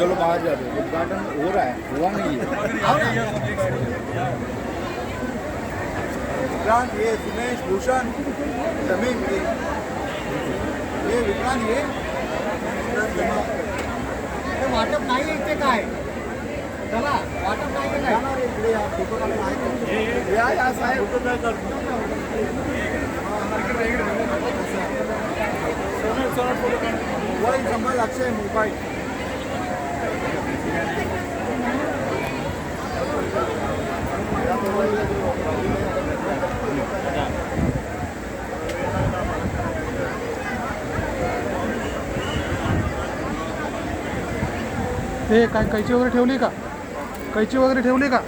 चलो बाहर जाते हैं, उद्घाटन हो रहा है, हुआ नहीं है। विक्रांत, ये सुमेश, भूषण, शमीम, ये विक्रांत, ये वाटप नाही आहे इथे काय चला वाटप नाही आहे काय इकडे या फोटो काढायला या साहेब फोटो काय करतो मोबाईल संभाळ लक्ष आहे मोबाईल ते काय कैची वगैरे ठेवली का कैची वगैरे ठेवली का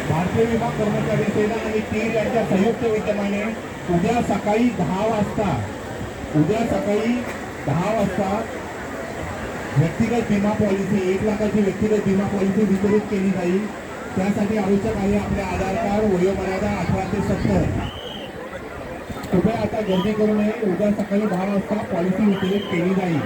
भारतीय विमा कर्मचारी सेना आणि तीर यांच्या संयुक्त विद्यमाने उद्या सकाळी 10 वाजता व्यक्तिगत विमा पॉलिसी 1 लाखाची व्यक्तिगत विमा पॉलिसी वितरित केली जाईल. त्यासाठी आवश्यक आहे आपले आधार कार्ड, वयोमर्यादा 18 ते 70. कृपया आता गर्दी करू नये. उद्या सकाळी 10 वाजता पॉलिसी वितरित केली जाईल.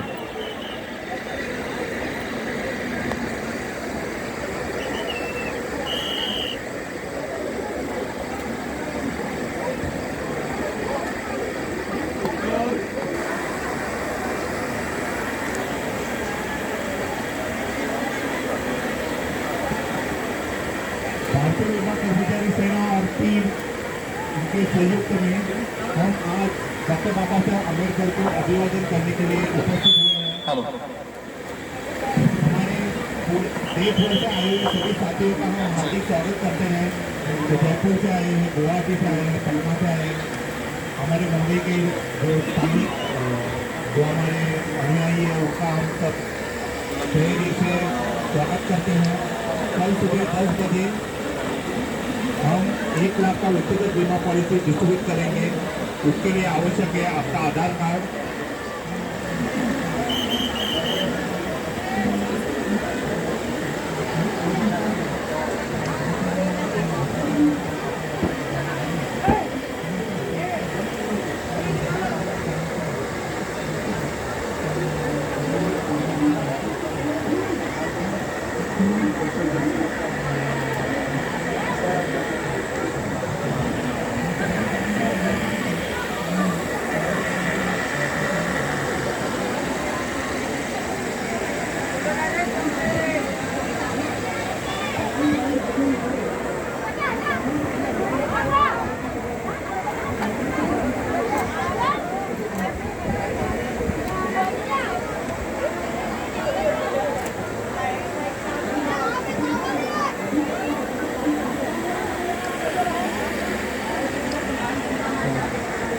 भारतीय विमा कर्मचारी सेना और तीर इनके संयुक्त में हम आज डॉक्टर बाबा साहब अम्बेडकर को अभिवादन करने के लिए उपस्थित हुए हैं. हमारे देश भर से आए हुए सभी साथियों का हम हार्दिक स्वागत करते हैं. जो जयपुर से आए हैं, गुवाहाटी से आए हैं, पटना से आए हैं, हमारे मुंबई के जो स्थानिक जो हमारे अनुयायी हैं उनका हम सब तहे दिल से स्वागत करते हैं. कल सुबह 10 बजे हम 1 लाख का व्यक्तिगत बीमा पॉलिसी डिस्ट्रीब्यूट करेंगे. उसके लिए आवश्यक है आपका आधार कार्ड,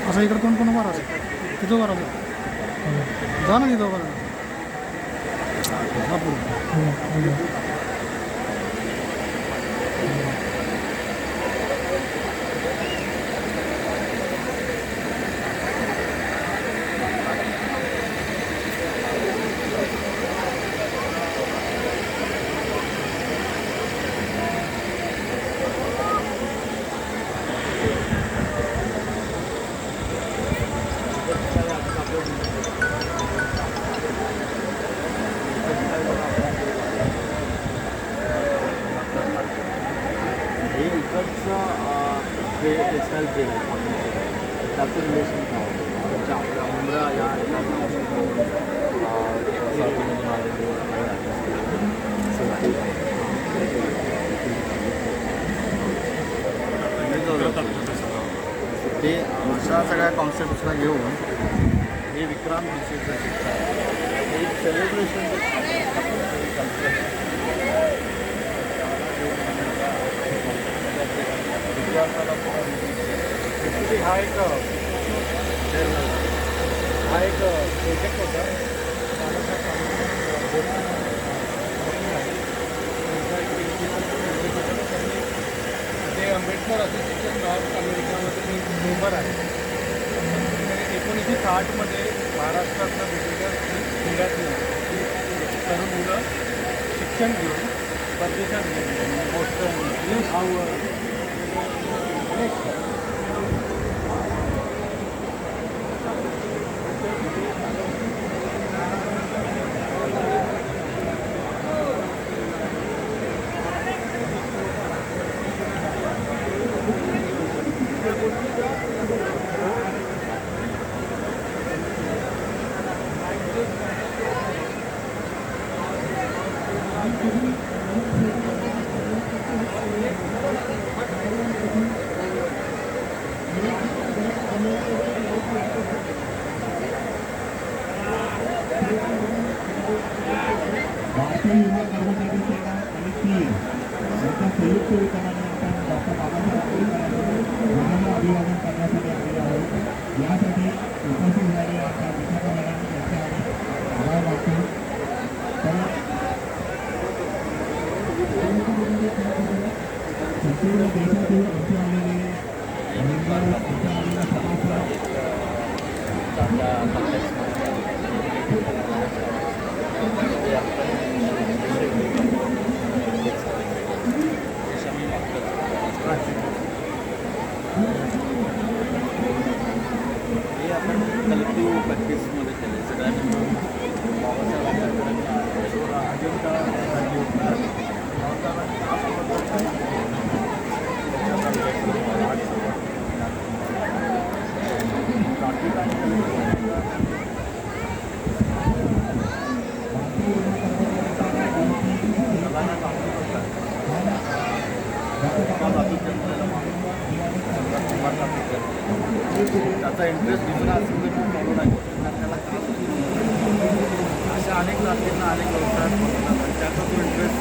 असं इकडे कोण उभा राहतो तिथं उभा राहतो जा ना तिथं उभा राहा. टेक्स्टाईल ट्रेड त्याचं रिलेशन काय तुमच्या आपल्या मुंब्रा या ते अशा सगळ्या कॉन्सेप्ट्सला घेऊन हे विक्रांत विषयचं एक सेलिब्रेशन हा एक प्रोजेक्ट होता नॉर्थ अमेरिकामध्ये एक मेंबर आहे. 1960मध्ये महाराष्ट्रातनं वेगवेगळ्या जिल्ह्यातली तरुण मुलं शिक्षण घेऊन परदेशात गेली. बोस्टन, भारतीय युवा कर्मचारी सेना आणि पीएम यांच्या संयुक्त विधानाने आपण डॉक्टर बाबासाहेब आंबेडकरांना विनम्र अभिवादन करण्यासाठी आलेले आहोत. यासाठी उपस्थित झालेल्या आपल्या विशाखा मॅडम यांचे आम्ही आभार मानतो. तर संपूर्ण देशातून इथे आलेले मेंबर, इथे आलेला सभासद हे आपण कलेक्टिव्ह प्रॅक्टिसमध्ये केले. सगळ्यांनी मिळून बाबासाहेब आंबेडकरांच्या अजेंडा काढली होती. त्याचा इंटरेस्ट दुसरा असेल तर मी फॉलो नाही करत. त्याला अशा अनेक जातींना अनेक व्यवसायात बघतात आणि त्याचा तो इंटरेस्ट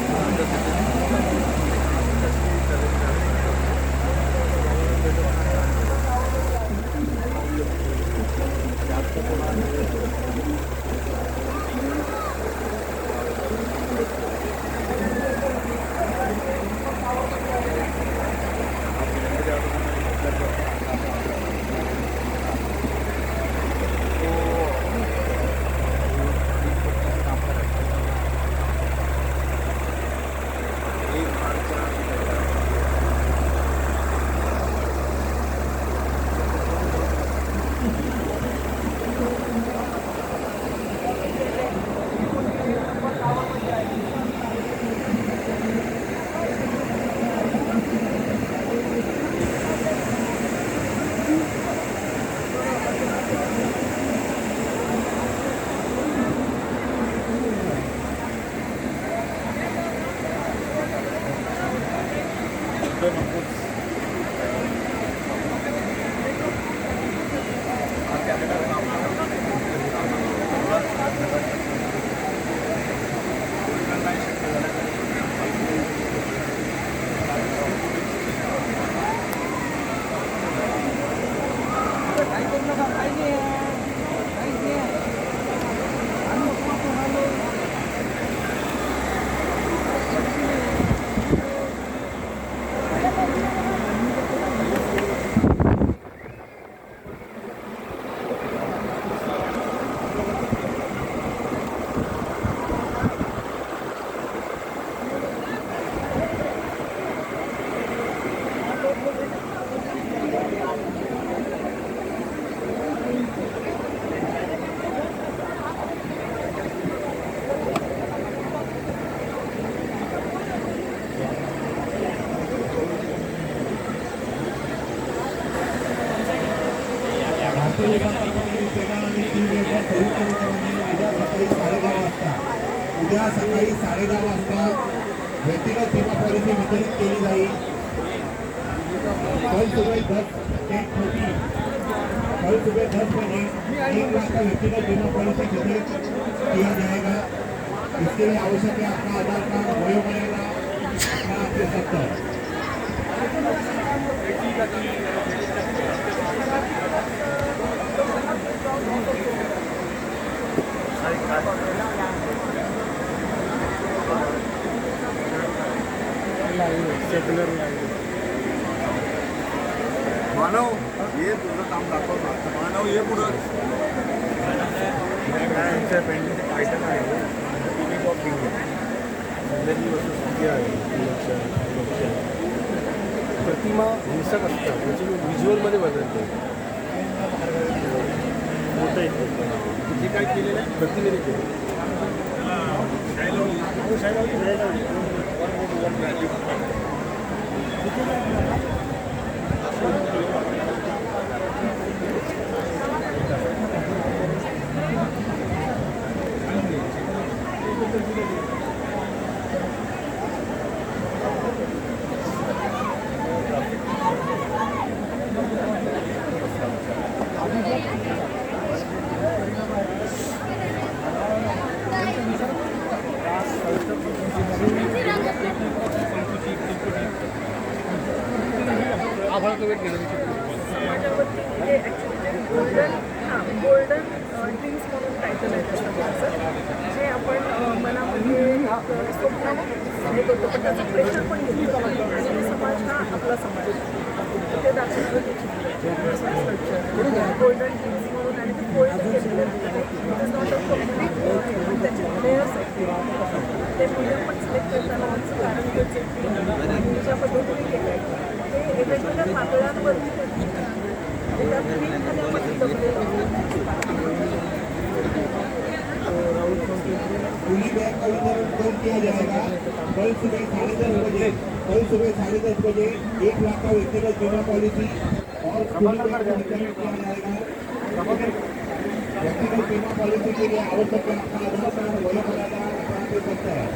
उद्या सकाळी 10:30 वाजता व्यक्तिगत विमा पॉलिसी वितरित केली जाईल. कल सुबह 10 बजे 1 लाख का व्यक्तिगत बीमा पॉलिसी वितरित किया जाएगा. इसके लिए आवश्यक है आपका आधार कार्ड, वयो बनेगा 18 सेक्युलर लाईव्ह मानव हे तुझं काम दाखवतो मानव हे पुढं काय पेंटिंग आयटम आहे टिकिंग ऑफ इंडिया संध्याची वस्तू स्थिती आहे प्रतिमा हिंसक असतात म्हणजे व्हिज्युअलमध्ये बदलते मोठं येते जे काय केलेलं आहे प्रतिनिधी केलं गोल्डन ड्रीम्स म्हणून टायटल आहे त्या सगळ्याचं जे आपण मनामध्ये एक स्वप्न हे करतो पण त्याचं प्रेशर पण घेतो आणि समाज हा आपला समाज ते दाखवलं गोल्डन ड्रीम्स म्हणून आणि ते फोल्ड केलेलं आहे नॉट अ कम्प्लीट त्याचे प्लेयर्स आहेत ते प्लेयर पण सिलेक्ट करताना आमचं कारण त्याचे ज्या पद्धतीने केलं आहे ते वेगवेगळ्या पातळ्यांवरती पूरी बैग का वितरण कल किया जाएगा कल सुबह 10:30 बजे 1 लाख का व्यक्तिगत बीमा पॉलिसी और पूरी बैग का वितरण किया जाएगा व्यक्तिगत बीमा पॉलिसी के लिए आवश्यक आधार कार्ड वयोपराध आधार पे सकता है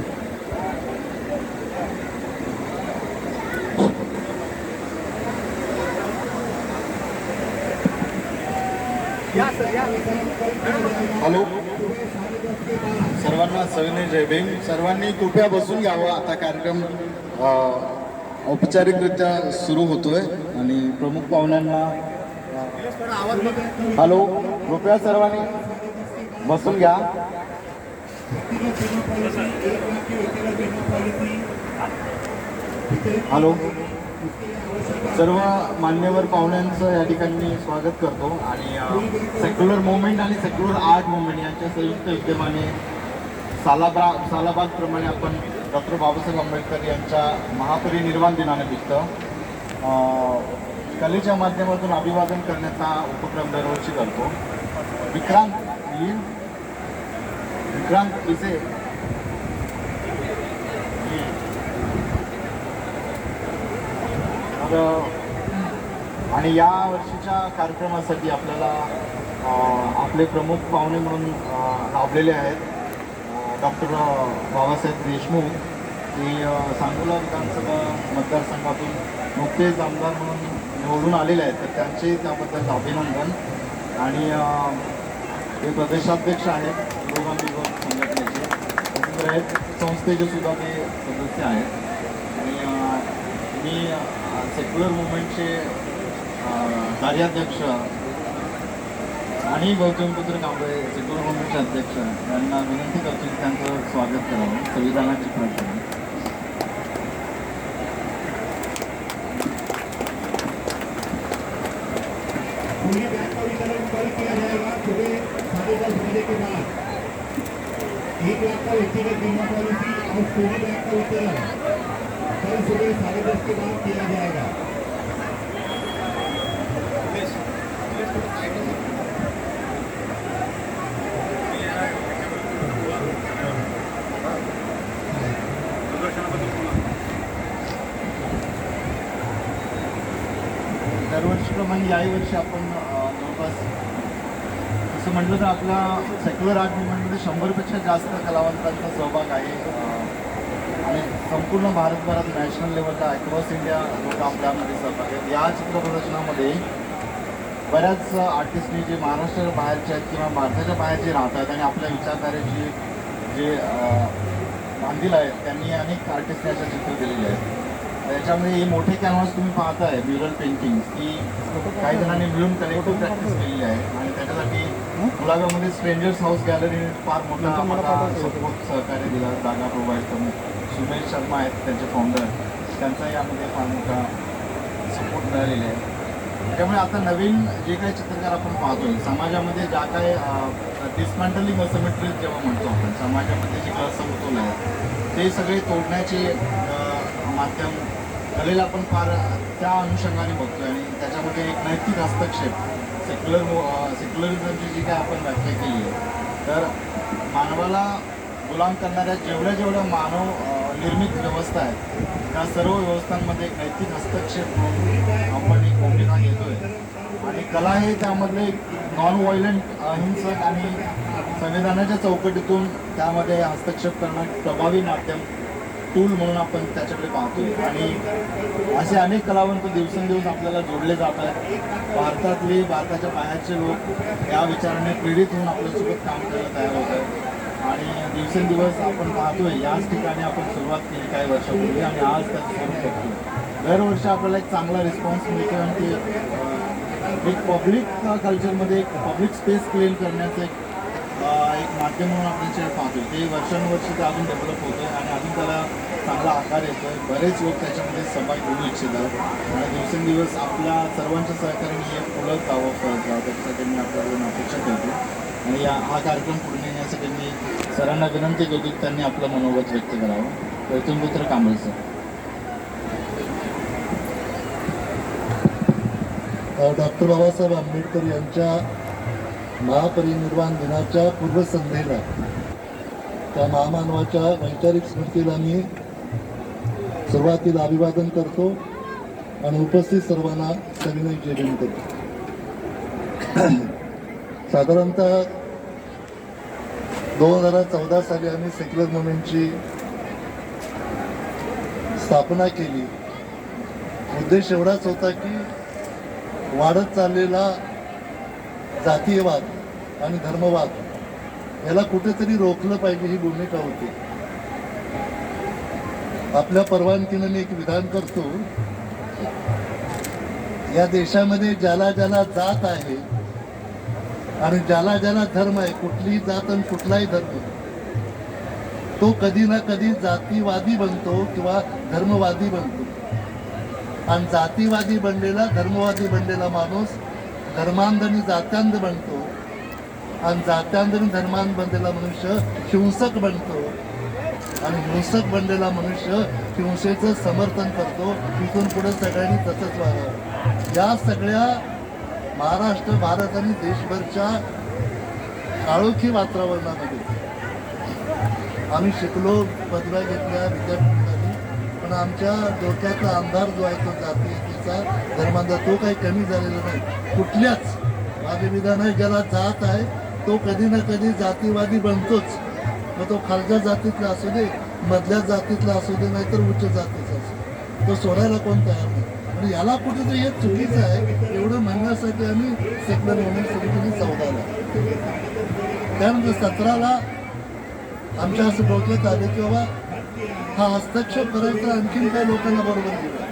हॅलो सर्वांना सविनय जय भीम. सर्वांनी कृपया बसून घ्यावं. आता कार्यक्रम औपचारिकरित्या सुरू होतोय आणि प्रमुख पाहुण्यांना हॅलो कृपया सर्वांनी बसून घ्या. हॅलो सर्व मान्यवर पाहुण्यांचं या ठिकाणी स्वागत करतो आणि सेक्युलर मुवमेंट आणि सेक्युलर आर्ट मुवमेंट यांच्या संयुक्त विद्यमाने सालाबादप्रमाणे आपण डॉक्टर बाबासाहेब आंबेडकर यांच्या महापरिनिर्वाण दिनानिमित्त कलेच्या माध्यमातून अभिवादन करण्याचा उपक्रम दरवर्षी करतो. विक्रांत इसे आणि या वर्षीच्या कार्यक्रमासाठी आपल्याला आपले प्रमुख पाहुणे म्हणून लाभलेले आहेत डॉक्टर बाबासाहेब देशमुख. ते सांगोला विधानसभा मतदारसंघातून नुकतेच आमदार म्हणून निवडून आलेले आहेत, तर त्यांचे त्याबद्दल अभिनंदन. आणि ते प्रदेशाध्यक्ष आहेत पुरोगामी युवक संघटनेचे, तसेच आहेत संस्थेचे सुद्धा ते सदस्य आहेत. आणि मी सेक्युलर मुवमेंटचे कार्याध्यक्ष आणि गौतमपुत्र कांबळे सेक्युलर मुवमेंटचे अध्यक्ष यांना विनंती करतो की त्यांचं स्वागत करावं संविधानाची प्रार्थना. पूरी बैग का वितरण कल किया जाएगा सुबह 10:30 बजे के बाद 1 लाख का व्यक्तिगत बीमा पॉलिसी और पूरी बैग का वितरण कल सुबह 10:30 के बाद किया जाएगा. दरवर्षीप्रमाणे याही वर्षी आपण जवळपास असं म्हटलं तर आपला सेक्युलर आर्ट मुवमेंटमध्ये 100पेक्षा जास्त कलावंतांचा सहभाग आहे आणि संपूर्ण भारतभरात नॅशनल लेवलला अक्रॉस इंडिया लोक आपल्यामध्ये सहभाग आहेत. या चित्रप्रदर्शनामध्ये बऱ्याच आर्टिस्टनी जे महाराष्ट्र बाहेरचे आहेत किंवा भारताच्या बाहेर जे राहत आहेत आणि आपल्या विचारधारेची जे बांधील आहेत त्यांनी अनेक आर्टिस्टने अशा चित्र दिलेली आहेत. त्याच्यामध्ये हे मोठे कॅनव्हास तुम्ही पाहताय म्युरल पेंटिंग की काही जणांनी मिळून कलेक्टिव्ह प्रॅक्टिस केलेली आहे आणि त्याच्यासाठी गुलाबामध्ये स्ट्रेंजर्स हाऊस गॅलरीने फार मोठा सपोर्ट सहकार्य दिला, जागा प्रोव्हाइड करून. सुमेश शर्मा आहेत त्यांचे फाउंडर, त्यांचा यामध्ये फार मोठा सपोर्ट मिळालेला आहे. त्यामुळे आता नवीन जे काही चित्रकार आपण पाहतोय समाजामध्ये ज्या काही डिस्मॅन्टलिंग असमिट्रीज जेव्हा म्हणतो आपण समाजामध्ये जे काही असमतोल आहे ते सगळे तोडण्याचे माध्यम कलेला आपण फार त्या अनुषंगाने बघतोय आणि त्याच्यामध्ये एक नैतिक हस्तक्षेप सेक्युलरिझमची जी काय आपण व्याख्या केली आहे तर मानवाला गुलाम करणाऱ्या जेवढ्या मानव निर्मित व्यवस्था आहेत त्या सर्व व्यवस्थांमध्ये एक नैतिक हस्तक्षेप म्हणून आपण एक भूमिका घेतोय आणि कला हे त्यामधले नॉन व्हायलंट अहिंसक आणि संविधानाच्या चौकटीतून त्यामध्ये हस्तक्षेप करणं प्रभावी माध्यम टूल म्हणून आपण त्याच्याकडे पाहतोय आणि असे अनेक कलावंत दिवसेंदिवस आपल्याला जोडले जात आहेत भारताच्या बाहेरचे लोक या विचाराने प्रेरित होऊन आपल्यासोबत काम करायला तयार होत आहेत आणि दिवसेंदिवस आपण पाहतोय याच ठिकाणी आपण सुरुवात केली काही वर्षापूर्वी आणि आज त्याचं स्वरूप बघतोय दरवर्षी आपल्याला एक चांगला रिस्पॉन्स मिळतो आणि ते एक पब्लिक कल्चरमध्ये एक पब्लिक स्पेस क्लिअर करण्याचं एक माध्यम म्हणून आपण जे पाहतो ते वर्षानुवर्षी ते अजून डेव्हलप होतं आहे आणि अजून त्याला चांगला आकार येतो आहे बरेच लोक त्याच्यामध्ये सहभाग घेऊ इच्छितात आणि दिवसेंदिवस आपल्या सर्वांच्या सहकार्याने हे पुढं जावं त्याच्यासाठी मी आपल्याकडून अपेक्षा करतो आणि हा कार्यक्रम पुढे नेण्यासाठी मी सरांना विनंती करतो की त्यांनी आपलं मनोगत व्यक्त करावं प्रथमपुत्र कांबळे सर. डॉक्टर बाबासाहेब आंबेडकर यांच्या महापरिनिर्वाण दिनाच्या पूर्वसंध्येला त्या महामानवाच्या वैचारिक स्मृतीला मी सुरुवातीला अभिवादन करतो आणि उपस्थित सर्वांना सविनय जय करतो. साधारणतः 2014 साली आम्ही सेक्युलर मुवमेंटची स्थापना केली. उद्देश एवढाच होता की वाढत चाललेला जातीयवाद आणि धर्मवाद याला कुठेतरी रोखलं पाहिजे ही भूमिका होती. आपल्या परवानगीने मी एक विधान करतो. या देशामध्ये ज्याला ज्याला जात आहे आणि ज्याला ज्याला धर्म आहे कुठलीही जात आणि कुठलाही धर्म तो कधी ना कधी जातीवादी बनतो किंवा धर्मवादी बनतो आणि जातीवादी बनलेला धर्मवादी बनलेला माणूस धर्मांध आणि जात्यांध बनतो आणि जात्यांध आणि धर्मांध बनलेला मनुष्य हिंसक बनतो आणि हिंसक बनलेला मनुष्य हिंसेचं समर्थन करतो. इथून पुढे सगळ्यांनी तसंच व्हावं. या सगळ्या महाराष्ट्र भारत आणि देशभरच्या काळोखी वातावरणामध्ये आम्ही शिकलो पदव्या घेतल्या विद्यापीठांनी पण आमच्या डोक्यातला अंधार जो आहे तो जातीचा धर्मांचा तो काही कमी झालेला नाही. कुठल्याच माझे विधान आहे ज्याला जात आहे तो कधी ना कधी जातीवादी बनतोच. मग तो खालच्या जातीतला असू दे मधल्या जातीतला असू दे नाहीतर उच्च जातीचा असू तो सोडायला कोण तयार नाही. आणि याला कुठेतरी हे चुकीचं आहे एवढं म्हणण्यासाठी आम्ही सेक्युलर मुवमेंट सुरू केली 14ला. त्यानंतर 17ला आमच्या असं डोक्यात आलं की बाबा हा हस्तक्षेप करायचा आणखीन काही लोकांना बरोबर गेला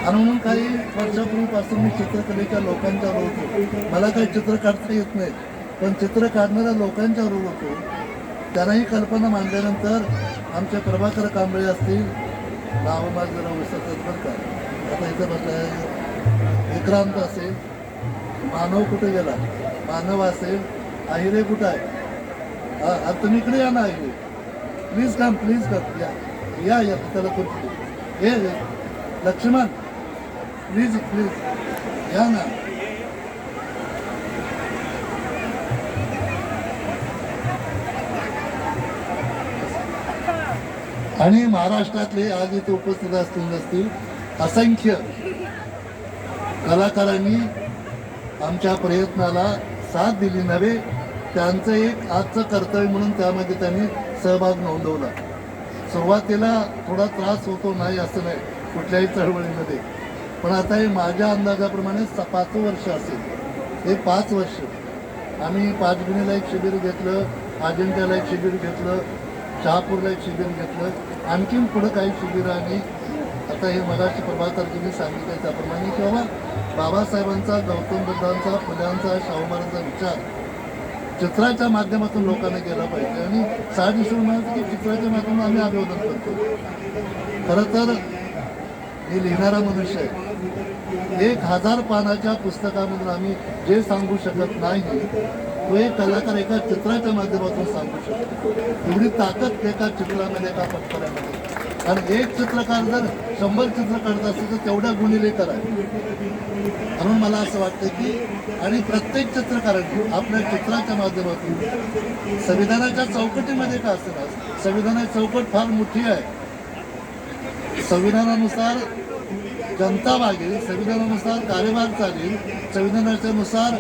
आणि म्हणून काही वर्षापूर्वीपासून मी चित्रकलेच्या लोकांच्या होतो. मला काही चित्र काढता येत नाही पण चित्र काढणाऱ्या लोकांच्या रोल होतो. त्यांनाही कल्पना मांडल्यानंतर आमचे प्रभाकर कांबळे असतील नाव माझं जरा विसरतात बरं का आता इथं बसला विक्रांत असेल मानव कुठे गेला मानव असेल आहिरे कुठं आहे हा तुम्ही इकडे या ना आहिरे प्लीज कम या या त्याला कुठे हे लक्ष्मण प्लीज या ना. आणि महाराष्ट्रातले आज इथे उपस्थित असतील असंख्य कलाकारांनी आमच्या प्रयत्नाला साथ दिली नव्हे त्यांचं एक आजचं कर्तव्य म्हणून त्यामध्ये त्यांनी सहभाग नोंदवला. सुरुवातीला थोडा त्रास होतो नाही असं नाही कुठल्याही चळवळीमध्ये पण आता हे माझ्या अंदाजाप्रमाणे 5 वर्ष असेल. हे 5 वर्ष आम्ही पाचगणीला एक शिबिर घेतलं अजिंठ्याला एक शिबिर घेतलं शहापूरला एक शिबिर घेतलं आणखीन पुढं काही शिबिरं आणि आता हे मगाशी प्रभाकरजींनी सांगितलं त्याप्रमाणे की बाबा बाबासाहेबांचा गौतम बुद्धांचा फुल्यांचा शाहू महाराजांचा विचार चित्राच्या माध्यमातून लोकांना केला पाहिजे आणि साधेश्वर म्हणायचं की चित्राच्या माध्यमातून आम्ही अभिवादन करतो. खरं तर मी लिहिणारा मनुष्य आहे 1000 पानाच्या पुस्तकामधून आम्ही जे सांगू शकत नाही तो एक कलाकार एका चित्राच्या माध्यमातून सांगू शकतो. एवढी ताकद एका चित्रामध्ये, एका पटकऱ्यामध्ये. आणि एक चित्रकार जर 100 चित्र काढत असेल तर तेवढ्या गुणिले करा. म्हणून मला असं वाटतं की आणि प्रत्येक चित्रकारांनी आपल्या चित्राच्या माध्यमातून संविधानाच्या चौकटीमध्ये का असेल, संविधानाची चौकट फार मोठी आहे. संविधानानुसार जनता वागेल, संविधानानुसार कार्यभार चालेल, संविधानानुसार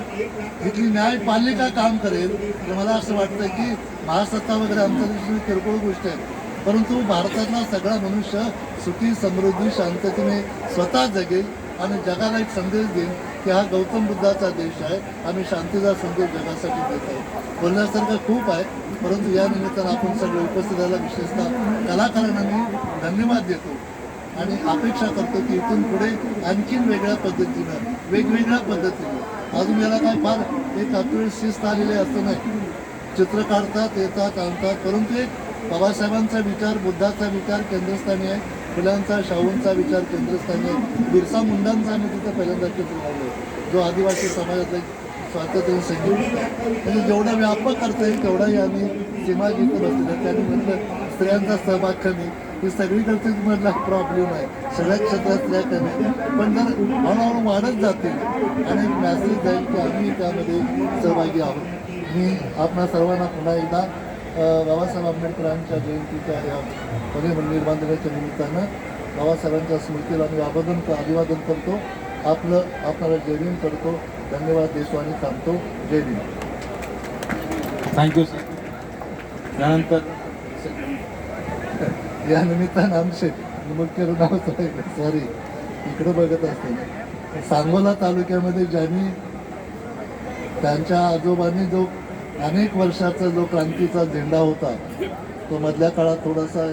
इथली न्यायपालिका काम करेल. तर मला असं वाटतं की महासत्ता वगैरे आमच्या दृष्टीने किरकोळ गोष्ट आहे, परंतु भारतातला सगळा मनुष्य सुखी, समृद्धी, शांततेने स्वतः जगेल आणि जगाला एक संदेश देईल की हा गौतम बुद्धाचा देश आहे, आम्ही शांतीचा संदेश जगासाठी देत आहे. बोलण्यासारखं खूप आहे, परंतु या निमित्तानं आपण सगळे उपस्थिताला विशेषतः कलाकारांना मी धन्यवाद देतो आणि अपेक्षा करतो की इथून पुढे आणखीन वेगळ्या पद्धतीनं, वेगवेगळ्या पद्धतीनं, अजून याला काय फार एक आपली शिस्त आलेली असं नाही. चित्र काढतात, येतात, आणतात, परंतु एक बाबासाहेबांचा विचार, बुद्धाचा विचार केंद्रस्थानी आहे, फुलांचा, शाहूंचा विचार केंद्रस्थानी आहे, बिरसा मुंडांचा आम्ही तिथं पहिल्यांदा चित्र काढलं, जो आदिवासी समाजातला स्वातंत्र्य संगीत म्हणजे जेवढा व्यापक करता येईल तेवढाही आम्ही सीमा गीत बसलेलं. त्यांनी म्हटलं स्त्रियांचा सहभाग कमी, ही सगळीकडचीच मधला प्रॉब्लेम आहे, सगळ्या क्षेत्रात स्त्रिया कमी, पण जर हळूहळू वाढत जातील आणि एक मॅसेज जाईल की आम्ही त्यामध्ये सहभागी आहोत. मी आपणा सर्वांना पुन्हा एकदा बाबासाहेब आंबेडकरांच्या जयंतीच्या या निर्माण दिनाच्या निमित्तानं बाबासाहेबांच्या स्मृतीला मी अभिवादन करतो. आपल्याला जय भीम करतो. धन्यवाद देतो आणि थांबतो. जय भीम. Thank you sir. त्यानंतर या निमित्तानं आमचे मुख्य नाव सॉरी इकडं बघत असते, सांगोला तालुक्यामध्ये ज्यांनी त्यांच्या आजोबांनी जो अनेक वर्षाचा जो क्रांतीचा झेंडा होता तो मधल्या काळात थोडासा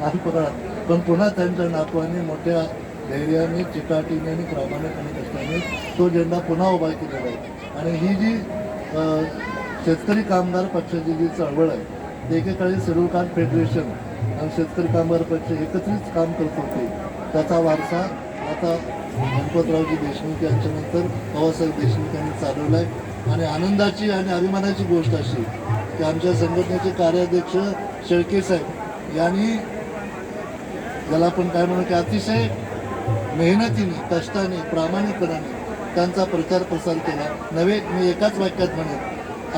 अल्पकाळात, पण पुन्हा त्यांच्या नातवांनी मोठ्या धैर्याने, चिकाटीने आणि प्रामाणिकपणे कष्टाने तो झेंडा पुन्हा उभा केलेला आहे. आणि ही जी शेतकरी कामगार पक्षाची जी चळवळ आहे ते एकेकाळी शेड्यूल कास्ट फेडरेशन आणि शेतकरी कामगार पक्ष एकत्रित काम करत होते. त्याचा वारसा आता गणपतरावजी देशमुख यांच्यानंतर बाबासाहेब देशमुख यांनी चालवला आहे. आणि आनंदाची आणि अभिमानाची गोष्ट अशी की आमच्या संघटनेचे कार्याध्यक्ष शेळके साहेब यांनी, ज्याला आपण काय म्हणू की अतिशय मेहनतीने, कष्टाने, प्रामाणिकपणाने त्यांचा प्रचार प्रसार केला. नव्हे, मी एकाच वाक्यात म्हणेन,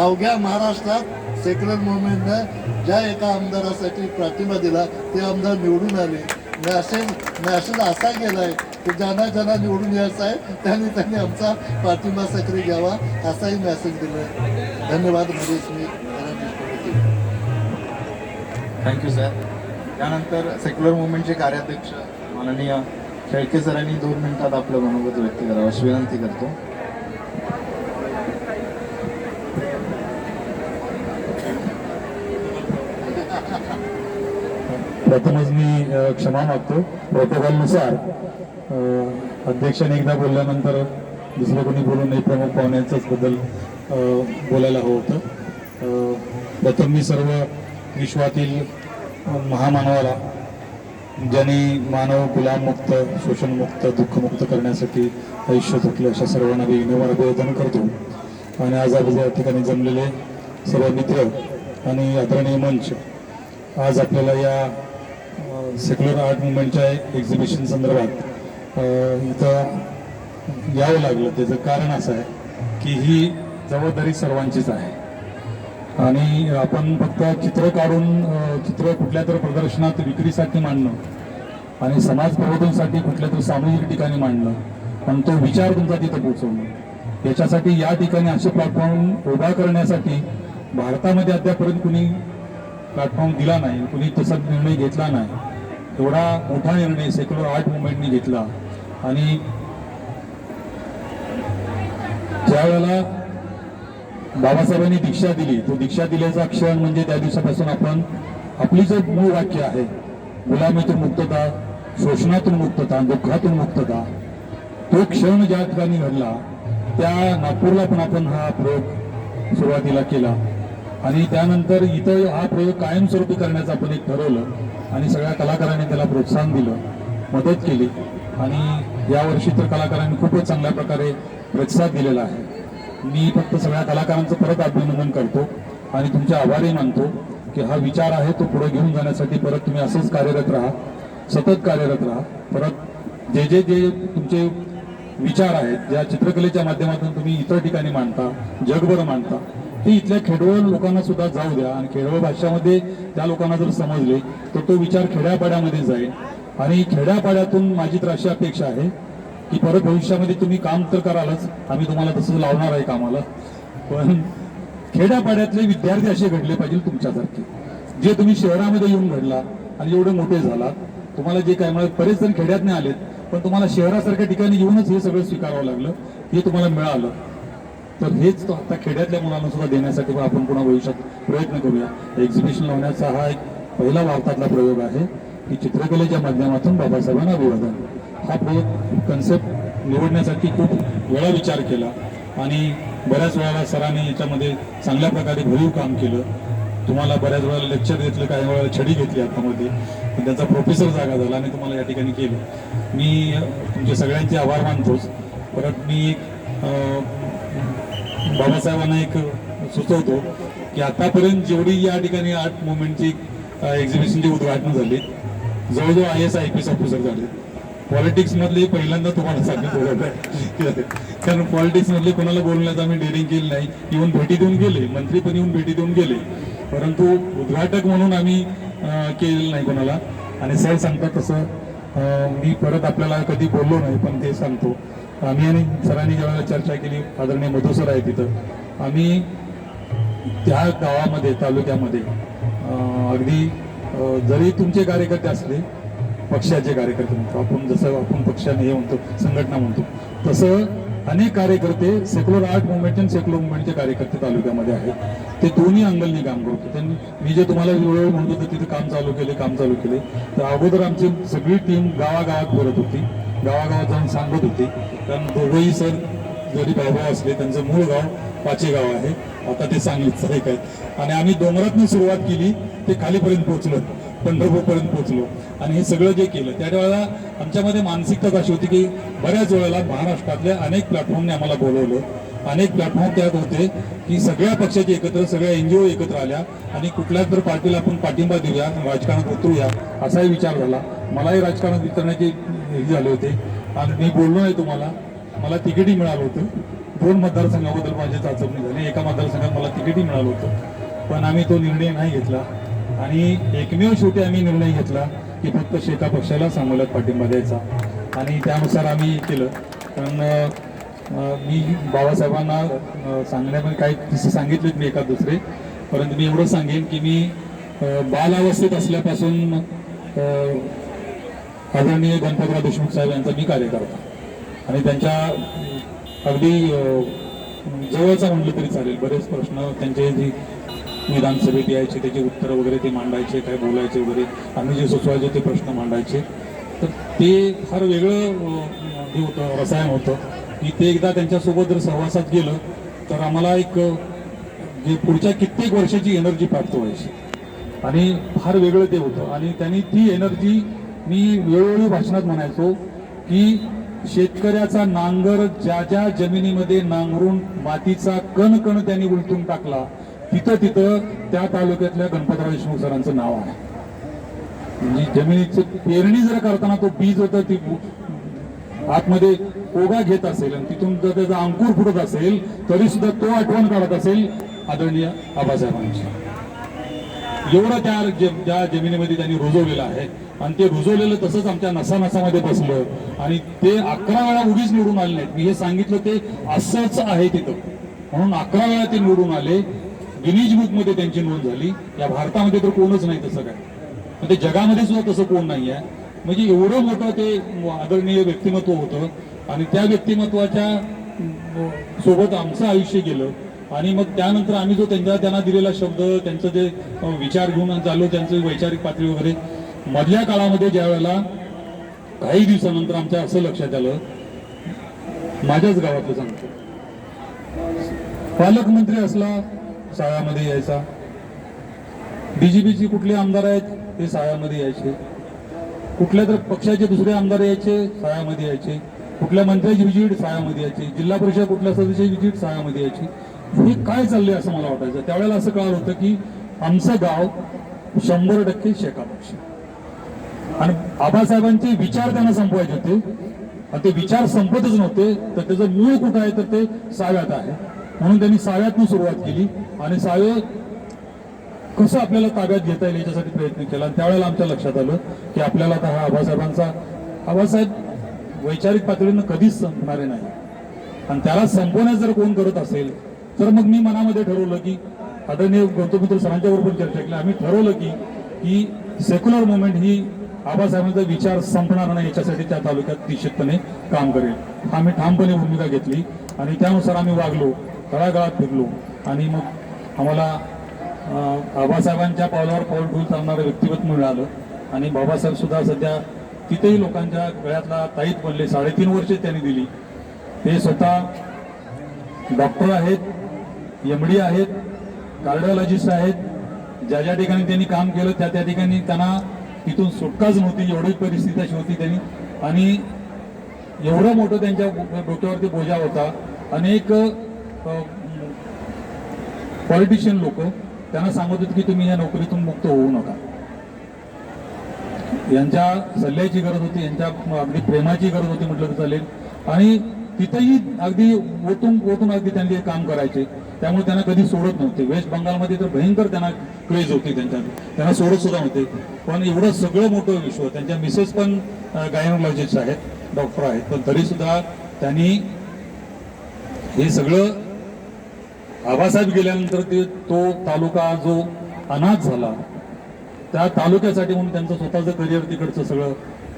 अवघ्या महाराष्ट्रात सेक्युलर मुवमेंटनं ज्या एका आमदारासाठी पाठिंबा दिला ते आमदार निवडून आले. मॅसेज असा गेला आहे की ज्यांना ज्यांना निवडून यायचं आहे त्यांनी आमचा पाठिंबा सक्रिय घ्यावा असाही मॅसेज दिला आहे. धन्यवाद. महेश मी थँक्यू सर. त्यानंतर सेक्युलर मुवमेंटचे कार्याध्यक्ष माननीय शेळके सरांनी 2 मिनिटात आपलं मनोगत व्यक्त करावं अशी विनंती करतो. प्रथमच मी क्षमा मागतो. प्रोटोकॉलनुसार अध्यक्षाने एकदा बोलल्यानंतर दुसरं कोणी बोलू नये, प्रमुख पाहुण्यांच्याच बद्दल बोलायला हवं होतं. प्रथम मी सर्व विश्वातील महामानवाला, ज्यांनी मानव गुलाममुक्त, शोषणमुक्त, दुःखमुक्त करण्यासाठी आयुष्य झटलं, अशा सर्वांना विनम्र अभिवादन करतो. आणि आज या ठिकाणी जमलेले सर्व मित्र आणि आदरणीय मंच, आज आपल्याला या सेक्युलर आर्ट मुवमेंटच्या एक्झिबिशन संदर्भात इथं यावं लागलं. त्याचं कारण असं आहे की ही जबाबदारी सर्वांचीच आहे आणि आपण फक्त चित्र काढून चित्र कुठल्या तर प्रदर्शनात विक्रीसाठी मांडणं आणि समाज प्रबोधनासाठी कुठल्या तर सामूहिक ठिकाणी मांडणं, पण तो विचार तुमचा तिथं पोहोचवणं, याच्यासाठी या ठिकाणी असे प्लॅटफॉर्म उभा करण्यासाठी भारतामध्ये अद्यापर्यंत कुणी प्लॅटफॉर्म दिला नाही, कुणी तसा निर्णय घेतला नाही. एवढा मोठा निर्णय सेक्युलर आर्ट मुवमेंटने घेतला. आणि ज्या वेळेला बाबासाहेबांनी दीक्षा दिली, तो दीक्षा दिल्याचा क्षण म्हणजे त्या दिवसापासून आपण आपली जे मूळ वाक्य आहे, गुलामीतून मुक्तता, शोषणातून मुक्तता, दुःखातून मुक्तता, तो क्षण ज्या ठिकाणी घडला त्या नागपूरला पण आपण हा प्रयोग सुरुवातीला केला. आणि त्यानंतर इथं हा प्रयोग कायमस्वरूपी करण्याचं आपण एक ठरवलं आणि सगळ्या कलाकारांनी त्याला प्रोत्साहन दिलं. मदत केली आणि यावर्षी तर कलाकारांनी खूपच चांगल्या प्रकारे प्रतिसाद दिलेला आहे. मी फक्त सगळ्या कलाकारांचं परत अभिनंदन करतो आणि तुमचे आभारही मानतो की हा विचार आहे तो पुढे घेऊन जाण्यासाठी परत तुम्ही असंच कार्यरत राहा, सतत कार्यरत राहा. परत जे तुमचे विचार आहेत, ज्या चित्रकलेच्या माध्यमातून तुम्ही इतर ठिकाणी मांडता, जगभर मांडता, ते इथल्या खेडवळ लोकांना सुद्धा जाऊ द्या आणि खेडवळ भाषामध्ये त्या लोकांना जर समजले तर तो विचार खेड्यापाड्यामध्ये जाईल. आणि खेड्यापाड्यातून माझी तर अशी अपेक्षा आहे की परत भविष्यामध्ये तुम्ही काम तर करालच, आम्ही तुम्हाला तसं लावणार आहे कामाला, पण खेड्यापाड्यातले विद्यार्थी असे घडले पाहिजे तुमच्यासारखे, जे तुम्ही शहरामध्ये येऊन घडला आणि एवढे मोठे झालात. तुम्हाला जे काय मला बरेच जण खेड्यात नाही आलेत, पण तुम्हाला शहरासारख्या ठिकाणी येऊनच हे सगळं स्वीकारावं लागलं, हे तुम्हाला मिळालं. तर हेच आता खेड्यातल्या मुलांना सुद्धा देण्यासाठी आपण पुन्हा भविष्यात प्रयत्न करूया. एक्झिबिशन लावण्याचा हा एक पहिला भारतातला प्रयोग आहे की चित्रकलेच्या माध्यमातून बाबासाहेबांना अभिवादन. हा कन्सेप्ट निवडण्यासाठी खूप वेळा विचार केला आणि बऱ्याच वेळेला सरांनी याच्यामध्ये चांगल्या प्रकारे भरीव काम केलं. तुम्हाला बऱ्याच वेळेला लेक्चर घेतलं, काही वेळेला छडी घेतली हातामध्ये, पण त्याचा प्रोफेसर जागा झाला आणि तुम्हाला या ठिकाणी केलं. मी तुमचे सगळ्यांचे आभार मानतोच. परत मी बाबासाहेबांना एक सुचवतो की आतापर्यंत जेवढी या ठिकाणी आर्ट मुवमेंटची एक्झिबिशनची उद्घाटन झाली, जवळजवळ IAS IPS ऑफिसर झाले. पॉलिटिक्समधले पहिल्यांदा तुम्हाला सांगितलं, कारण पॉलिटिक्समधले कोणाला बोलण्याचं आम्ही डेअरिंग केली नाही. येऊन भेटी देऊन गेले, मंत्री पण येऊन भेटी देऊन गेले, परंतु उद्घाटक म्हणून आम्ही केलेलं नाही कोणाला. आणि सर सांगतात तसं मी परत आपल्याला कधी बोललो नाही, पण ते सांगतो. आम्ही आणि सरांनी ज्यावेळेला चर्चा केली, आदरणीय मधु सर आहे तिथं, आम्ही त्या गावामध्ये, तालुक्यामध्ये अगदी जरी तुमचे कार्यकर्ते असले, पक्षाचे कार्यकर्ते म्हणतो आपण, जसं आपण पक्षाने हे म्हणतो, संघटना म्हणतो, तसं अनेक कार्यकर्ते सेक्युलर आर्ट मुवमेंट आणि सेक्युलर मुवमेंटचे कार्यकर्ते तालुक्यामध्ये आहेत. ते दोन्ही अंगलनी काम करतो. त्यांनी मी जे तुम्हाला वेळोवेळी म्हणतो तर तिथे काम चालू केले. तर अगोदर आमची सगळी टीम गावागावात फिरत होती, गावागावात जाऊन सांगत होती. कारण दोघंही सर जरी भाऊ असले, त्यांचं मूळ गाव पाचेगाव आहे, आता ते सांगलीच आहे काय. आणि आम्ही डोंगरातून सुरुवात केली, ते खालीपर्यंत पोहोचलो, पंढरपूरपर्यंत पोहोचलो. आणि हे सगळं जे केलं त्यावेळेला आमच्यामध्ये मानसिकता कशी होती की बऱ्याच वेळेला महाराष्ट्रातल्या अनेक प्लॅटफॉर्मने आम्हाला बोलवलं. अनेक प्लॅटफॉर्म त्यात होते की सगळ्या पक्षाचे एकत्र, सगळ्या NGO एकत्र आल्या आणि कुठल्याच तर पार्टीला आपण पाठिंबा देऊया, राजकारणात उतरूया असाही विचार झाला. मलाही राजकारणात उतरण्याचे हे झाले होते आणि मी बोललो नाही तुम्हाला, मला तिकीटही मिळालं होतं. 2 मतदारसंघाबद्दल माझी चाचपणी झाली, एका मतदारसंघात मला तिकीटही मिळालं होतं, पण आम्ही तो निर्णय नाही घेतला. आणि एकमेव शेवटी आम्ही निर्णय घेतला की फक्त शेका पक्षाला सांगोल्यात पाठिंबा द्यायचा आणि त्यानुसार आम्ही केलं. कारण मी बाबासाहेबांना सांगण्यामध्ये काही तसं सांगितलेत मी एखाद दुसरे, परंतु मी एवढं सांगेन की मी बालावस्थेत असल्यापासून आदरणीय गणपतराव देशमुख साहेब यांचा मी कार्यकर्ता आणि त्यांच्या अगदी जवळचा म्हटलं तरी चालेल. बरेच प्रश्न त्यांचे जे विधानसभेत यायचे, त्याचे उत्तरं वगैरे ते मांडायचे, काय बोलायचे वगैरे, आम्ही जे सुचवायचे ते प्रश्न मांडायचे. तर ते फार वेगळं हे होतं, रसायन होतं की ते एकदा त्यांच्यासोबत जर सहवासात गेलं तर आम्हाला एक जे पुढच्या कित्येक वर्षाची एनर्जी प्राप्त व्हायची आणि फार वेगळं ते होतं. आणि त्यांनी ती एनर्जी मी वेळोवेळी भाषणात म्हणायचो की शेतकऱ्याचा नांगर ज्या ज्या जमिनीमध्ये नांगरून मातीचा कण कण त्यांनी उलटून टाकला, तिथं त्या तालुक्यातल्या गणपतराव देशमुख सरांचं नाव आहे. म्हणजे जमिनीची पेरणी जर करताना तो बीज होतं, ती आतमध्ये ओघा घेत असेल आणि तिथून जर त्याचा अंकुर फुटत असेल तरी सुद्धा तो आठवण काढत असेल आदरणीय आबासाहेबांची. एवढं त्या ज्या जमिनीमध्ये त्यांनी रुजवलेलं आहे आणि ते रुजवलेलं तसंच आमच्या नसानसामध्ये बसलं आणि ते 11 वेळा उगीच निवडून आले नाहीत. मी हे सांगितलं ते असंच आहे तिथं, म्हणून 11 वेळा ते निवडून आले. गिनीज बुकमध्ये त्यांची नोंद झाली. या भारतामध्ये तर कोणच नाही तसं काय, म्हणजे जगामध्ये सुद्धा तसं कोण नाही आहे. म्हणजे एवढं मोठं ते आदरणीय व्यक्तिमत्व होतं आणि त्या व्यक्तिमत्वाच्या सोबत आमचं आयुष्य गेलं. आणि मग त्यानंतर आम्ही जो त्यांना दिलेला शब्द, त्यांचं जे विचार घेऊन चाललो, त्यांचं वैचारिक पातळी वगैरे, मधल्या काळामध्ये ज्या वेळेला काही दिवसानंतर आमच्या असं लक्षात आलं, माझ्याच गावातलं सांगतो, पालकमंत्री असला साळ्यामध्ये यायचा, BJPचे कुठले आमदार आहेत ते साळ्यामध्ये यायचे, कुठल्या तर पक्षाचे दुसरे आमदार यायचे सायामध्ये यायचे, कुठल्या मंत्र्याची विजिट सायामध्ये यायची, जिल्हा परिषद कुठल्या सदस्याची विजिट सायामध्ये यायची. हे काय चाललंय असं मला वाटायचं. त्यावेळेला असं कळलं होतं की आमचं गाव 100% शेकापक्ष, आणि आबासाहेबांचे विचार त्यांना संपवायचे होते, आणि ते विचार संपतच नव्हते. तर त्याचं मूळ कुठं आहे तर ते साव्यात आहे. म्हणून त्यांनी साव्यातून सुरुवात केली आणि सावे कसं आपल्याला ताब्यात घेता येईल याच्यासाठी प्रयत्न केला. आणि त्यावेळेला आमच्या लक्षात आलं की आपल्याला आता हा आबासाहेब वैचारिक पातळीनं कधीच संपणारे नाही, आणि त्याला संपवण्यास जर कोण करत असेल तर मग मी मनामध्ये ठरवलं की आदरणीय गौतम मित्र सरांच्या बरोबर चर्चा केली. आम्ही ठरवलं की सेक्युलर मुवमेंट ही आबासाहेबांचा विचार संपणार नाही याच्यासाठी त्या तालुक्यात निश्चितपणे काम करेल. आम्ही ठामपणे भूमिका घेतली आणि त्यानुसार आम्ही वागलो, तळागाळात फिरलो, आणि मग आम्हाला आबासाहेबांच्या पावलावर पाऊल ठेवून चालणारं व्यक्तिमत्व मिळालं. आणि बाबासाहेब सुद्धा सध्या तिथेही लोकांच्या गळ्यातला ताईत बनले. 3.5 वर्षे त्यांनी दिली. ते स्वतः डॉक्टर आहेत, MD आहेत, कार्डिओलॉजिस्ट आहेत. ज्या ज्या ठिकाणी त्यांनी काम केलं त्या ठिकाणी त्यांना तिथून सुटकाच नव्हती, एवढी परिस्थिती अशी होती त्यांनी. आणि एवढं मोठं त्यांच्या डोक्यावरती बोजा होता. अनेक पॉलिटिशियन लोक त्यांना सांगत होते की तुम्ही या नोकरीतून मुक्त होऊ नका. यांच्या सल्ल्याची गरज होती, यांच्या अगदी प्रेमाची गरज होती म्हटलं तर चालेल. आणि तिथेही अगदी ओतून अगदी त्यांनी काम करायचे. त्यामुळे त्यांना कधी सोडत नव्हते. वेस्ट बंगालमध्ये तर भयंकर त्यांना क्रेज होती त्यांना सोडत सुद्धा नव्हते. पण एवढं सगळं मोठं विश्व, त्यांच्या मिसेस पण गायनोलॉजिस्ट आहेत, डॉक्टर आहेत, पण तरी सुद्धा त्यांनी हे सगळं आबासाहेब गेल्यानंतर तो तालुका जो अनाथ झाला त्या तालुक्यासाठी म्हणून त्यांचं स्वतःचं करिअर तिकडचं सगळं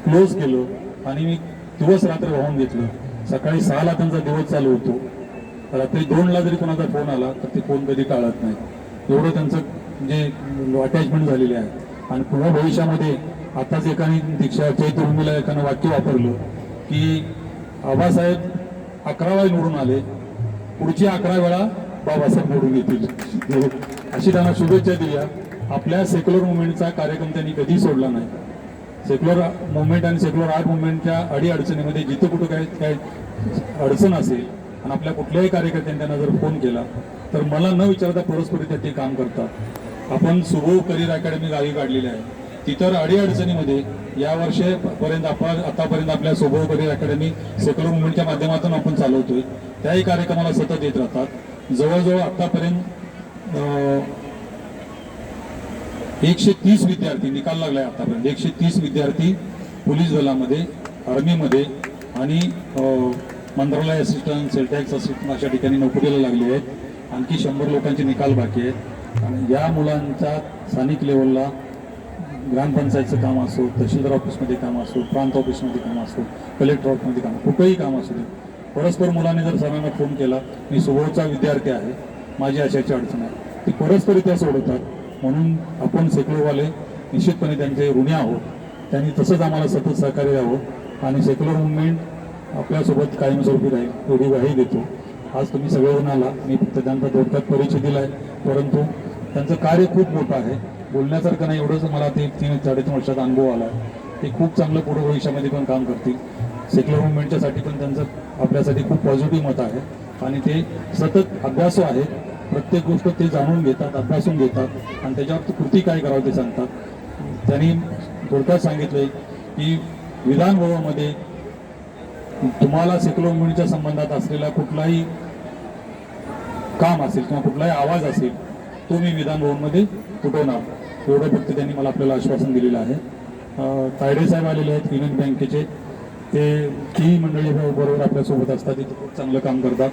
क्लोज केलं. आणि मी दिवस रात्र वाहून घेतलं. सकाळी 6ला त्यांचा दिवस चालू होतो, रात्री 2ला जरी कोणाचा फोन आला तर ते फोन कधी टाळत नाही. एवढं त्यांचं जे अटॅचमेंट झालेले आहे. आणि पुढे भविष्यामध्ये आताच एकाने दीक्षा चैत्यभूमीला एकानं वाक्य वापरलं की आबासाहेब 11 वेळा निवडून आले, पुढची 11 वेळा बाबासाहेब निवडून येतील, अशी त्यांना शुभेच्छा दिल्या. आपल्या सेक्युलर मुवमेंटचा कार्यक्रम त्यांनी कधी सोडला नाही. सेक्युलर मुवमेंट आणि सेक्युलर आर्ट मुवमेंटच्या अडीअडचणीमध्ये जिथं कुठं काय अडचण असेल आणि आपल्या कुठल्याही कार्यकर्त्यांनी त्यांना जर फोन केला तर मला न विचारता परस्परित्या ते काम करतात. आपण सुबो करिअर अकॅडमी गावी काढलेली आहे. तिथं अडीअडचणीमध्ये या वर्षापर्यंत आतापर्यंत आपल्या सुबो करिअर अकॅडमी सेक्युलर मुवमेंटच्या माध्यमातून आपण चालवतोय. त्याही कार्यक्रमाला सतत येत राहतात. जवळजवळ आतापर्यंत 130 विद्यार्थी निकाल लागलाय. आतापर्यंत 130 विद्यार्थी पोलीस दलामध्ये, आर्मीमध्ये आणि मंत्रालय असिस्टंट, सेलटॅक्स असिस्टंट अशा ठिकाणी नोकरीला लागले आहेत. आणखी 100 लोकांचे निकाल बाकी आहेत. आणि या मुलांच्या स्थानिक लेवलला ग्रामपंचायतचं काम असो, तहसीलदार ऑफिसमध्ये काम असो, प्रांत ऑफिसमध्ये काम असो, कलेक्टर ऑफिसमध्ये काम, कुठंही काम असू दे, परस्पर मुलांनी जर सरांना फोन केला मी सुबोधचा विद्यार्थी आहे, माझी अशाची अडचण आहे, ती परस्परित्या सोडवतात. म्हणून आपण सेक्युलरवाले निश्चितपणे त्यांचे ऋणी आहोत. त्यांनी तसंच आम्हाला सतत सहकार्य द्यावं आणि सेक्युलर मुवमेंट आपल्यासोबत कायमस्वरूपी राहील एवढी ग्वाही देतो. आज तुम्ही सगळेजण आला, मी फक्त त्यांचा थोडक्यात परिचय दिला आहे, परंतु त्यांचं कार्य खूप मोठं आहे. बोलण्यासारखं नाही, एवढंच मला ते 3-3.5 वर्षाचा अनुभव आला आहे. ते खूप चांगलं पुढे भविष्यामध्ये पण काम करतील. सेक्युलर मुवमेंटच्यासाठी पण त्यांचं आपल्यासाठी खूप पॉझिटिव्ह मत आहे आणि ते सतत अभ्यासू आहेत. प्रत्येक गोष्ट ते जाणून घेतात, अभ्यासून घेतात आणि त्याच्यावर कृती काय करावं ते सांगतात. त्यांनी थोडक्यात सांगितलंय की विधान भवनामध्ये तुम्हाला सेक्युलर मुवमेंटच्या संबंधात असलेला कुठलाही काम असेल किंवा कुठलाही आवाज असेल तो मी विधान भवनमध्ये उठवणार, एवढं फक्त त्यांनी मला आपल्याला आश्वासन दिलेलं आहे. तायडे साहेब आलेले आहेत युनियन बँकेचे, ते ती मंडळी बरोबर आपल्यासोबत असतात, ते खूप चांगलं काम करतात.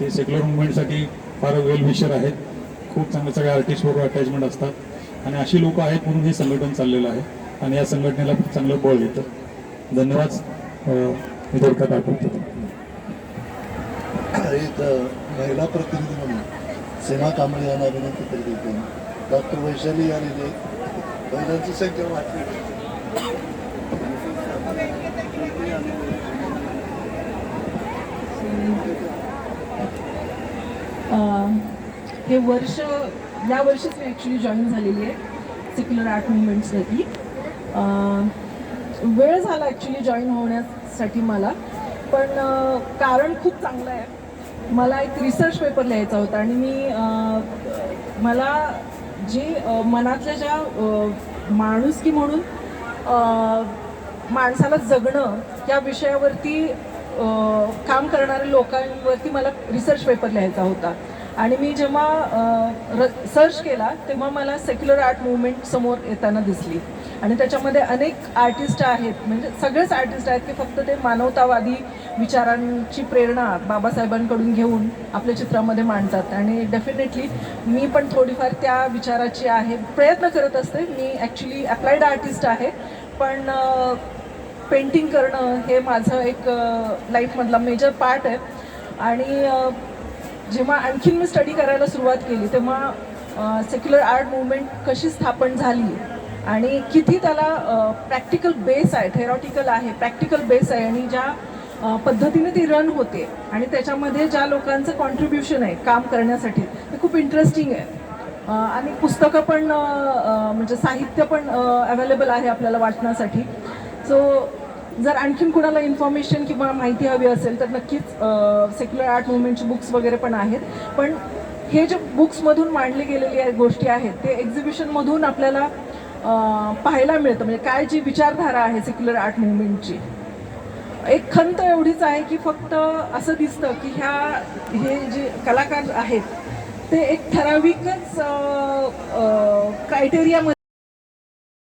ते सेक्युलर मुवमेंटसाठी फार वेल विशर आहेत, खूप चांगले सगळे आर्टिस्टबरोबर अटॅचमेंट असतात आणि अशी लोक आहेत म्हणून हे संघटन चाललेलं आहे आणि या संघटनेला खूप चांगलं बळ येतं. धन्यवाद. मी थोडक्यात आठवतो. एक महिला प्रतिनिधी म्हणून सीमा कांबळे यांना विनंती केली होती. डॉक्टर वैशाली आलेले महिलांची संख्या वाढली. हे वर्ष या वर्षीच मी ॲक्च्युली जॉईन झालेली आहे सेक्युलर आर्ट मुवमेंटसाठी. वेळ झाला ॲक्च्युली जॉईन होण्यासाठी मला, पण कारण खूप चांगलं आहे. मला एक रिसर्च पेपर लिहायचा होता आणि मला जी मनातल्या ज्या माणुसकी म्हणून माणसाला जगणं या विषयावरती काम करणाऱ्या लोकांवरती मला रिसर्च पेपर लिहायचा होता. आणि मी जेव्हा सर्च केला तेव्हा मला सेक्युलर आर्ट मुवमेंट समोर येताना दिसली. आणि त्याच्यामध्ये अनेक आर्टिस्ट आहेत, म्हणजे सगळेच आर्टिस्ट आहेत की फक्त ते मानवतावादी विचारांची प्रेरणा बाबासाहेबांकडून घेऊन आपल्या चित्रामध्ये मांडतात. आणि डेफिनेटली मी पण थोडीफार त्या विचाराची आहे, प्रयत्न करत असते. मी ॲक्च्युली अप्लाइड आर्टिस्ट आहे, पण पेंटिंग करणं हे माझं एक लाईफमधला मेजर पार्ट आहे. आणि जेव्हा आणखीन मी स्टडी करायला सुरुवात केली तेव्हा सेक्युलर आर्ट मुवमेंट कशी स्थापन झाली आणि किती त्याला प्रॅक्टिकल बेस आहे, थेरॉटिकल आहे, प्रॅक्टिकल बेस आहे, आणि ज्या पद्धतीने ती रन होते आणि त्याच्यामध्ये ज्या लोकांचं कॉन्ट्रीब्युशन आहे काम करण्यासाठी ते खूप इंटरेस्टिंग आहे. आणि पुस्तकं पण म्हणजे साहित्य पण अवेलेबल आहे आपल्याला वाचण्यासाठी. सो जर आणखीन कुणाला इन्फॉर्मेशन किंवा माहिती हवी असेल तर नक्कीच सेक्युलर आर्ट मुवमेंटचे बुक्स वगैरे पण आहेत. पण हे जे बुक्समधून मांडले गेलेले गोष्टी आहेत ते एक्झिबिशनमधून आपल्याला पाहायला मिळतं. म्हणजे काय जी विचारधारा आहे सेक्युलर आर्ट मुवमेंटची. एक खंत एवढीच आहे की फक्त असं दिसतं की हे जे कलाकार आहेत ते एक ठराविकच क्रायटेरियामध्ये